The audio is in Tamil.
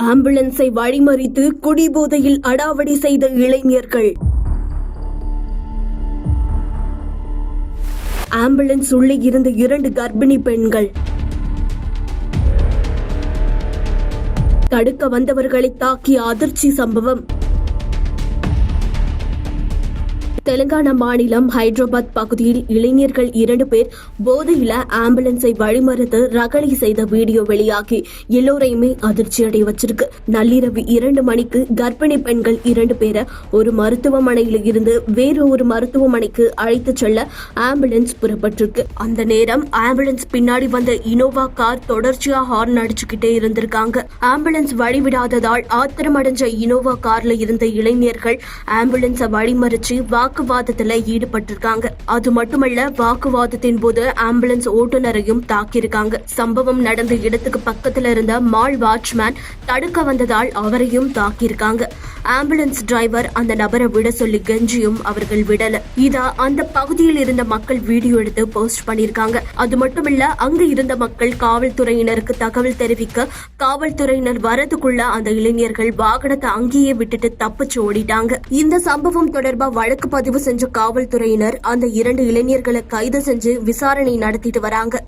ஆம்புலன்ஸை வழிமறித்து குடிபோதையில் அடாவடி செய்த இளைஞர்கள். ஆம்புலன்ஸ் உள்ளே இருந்த 2 கர்ப்பிணி பெண்கள். தடுக்க வந்தவர்களை தாக்கிய அதிர்ச்சி சம்பவம். தெலுங்கானா மாநிலம் ஹைதராபாத் பகுதியில் இளைஞர்கள் 2 பேர் போதையில ஆம்புலன்ஸை வழிமறித்து ரகளை செய்த வீடியோ வெளியாகி எல்லோரையுமே அதிர்ச்சியடைய வச்சிருக்கு. நள்ளிரவு 2 மணிக்கு கர்ப்பிணி பெண்கள் 2 பேரை ஒரு மருத்துவமனையில் இருந்து வேறு ஒரு மருத்துவமனைக்கு அழைத்து செல்ல ஆம்புலன்ஸ் புறப்பட்டிருக்கு. அந்த நேரம் ஆம்புலன்ஸ் பின்னாடி வந்த இனோவா கார் தொடர்ச்சியா ஹார்ன் அடிச்சுக்கிட்டே இருந்திருக்காங்க. ஆம்புலன்ஸ் வழிவிடாததால் ஆத்திரமடைஞ்ச இனோவா கார்ல இருந்த இளைஞர்கள் ஆம்புலன்ஸை வழிமறிச்சு வாக்குவாதத்துல ஈடுபட்டிருக்காங்க. அது மட்டுமல்ல, வாக்குவாதத்தின் போது ஆம்புலன்ஸ் ஓட்டுநரையும் தாக்கியிருக்காங்க. சம்பவம் நடந்த இடத்துக்கு பக்கத்துல இருந்த மால் வாட்ச்மேன் தடுக்க வந்ததால் அவரையும் தாக்கியிருக்காங்க. ஆம்புலன்ஸ் டிரைவர் அந்த நபரை விட சொல்லி கெஞ்சியும் அவர்கள் விடல. இத அந்த பகுதியில் இருந்த மக்கள் வீடியோ எடுத்து போஸ்ட் பண்ணிருக்காங்க. அது மட்டுமில்ல, அங்கு இருந்த மக்கள் காவல்துறையினருக்கு தகவல் தெரிவிக்க காவல்துறையினர் வரதுக்குள்ள அந்த இளைஞர்கள் வாகனத்தை அங்கேயே விட்டுட்டு தப்பிச்சு ஓடிட்டாங்க. இந்த சம்பவம் தொடர்பா வழக்கு பதிவு செஞ்ச காவல்துறையினர் அந்த 2 இளைஞர்களை கைது செஞ்சு விசாரணை நடத்திட்டு வராங்க.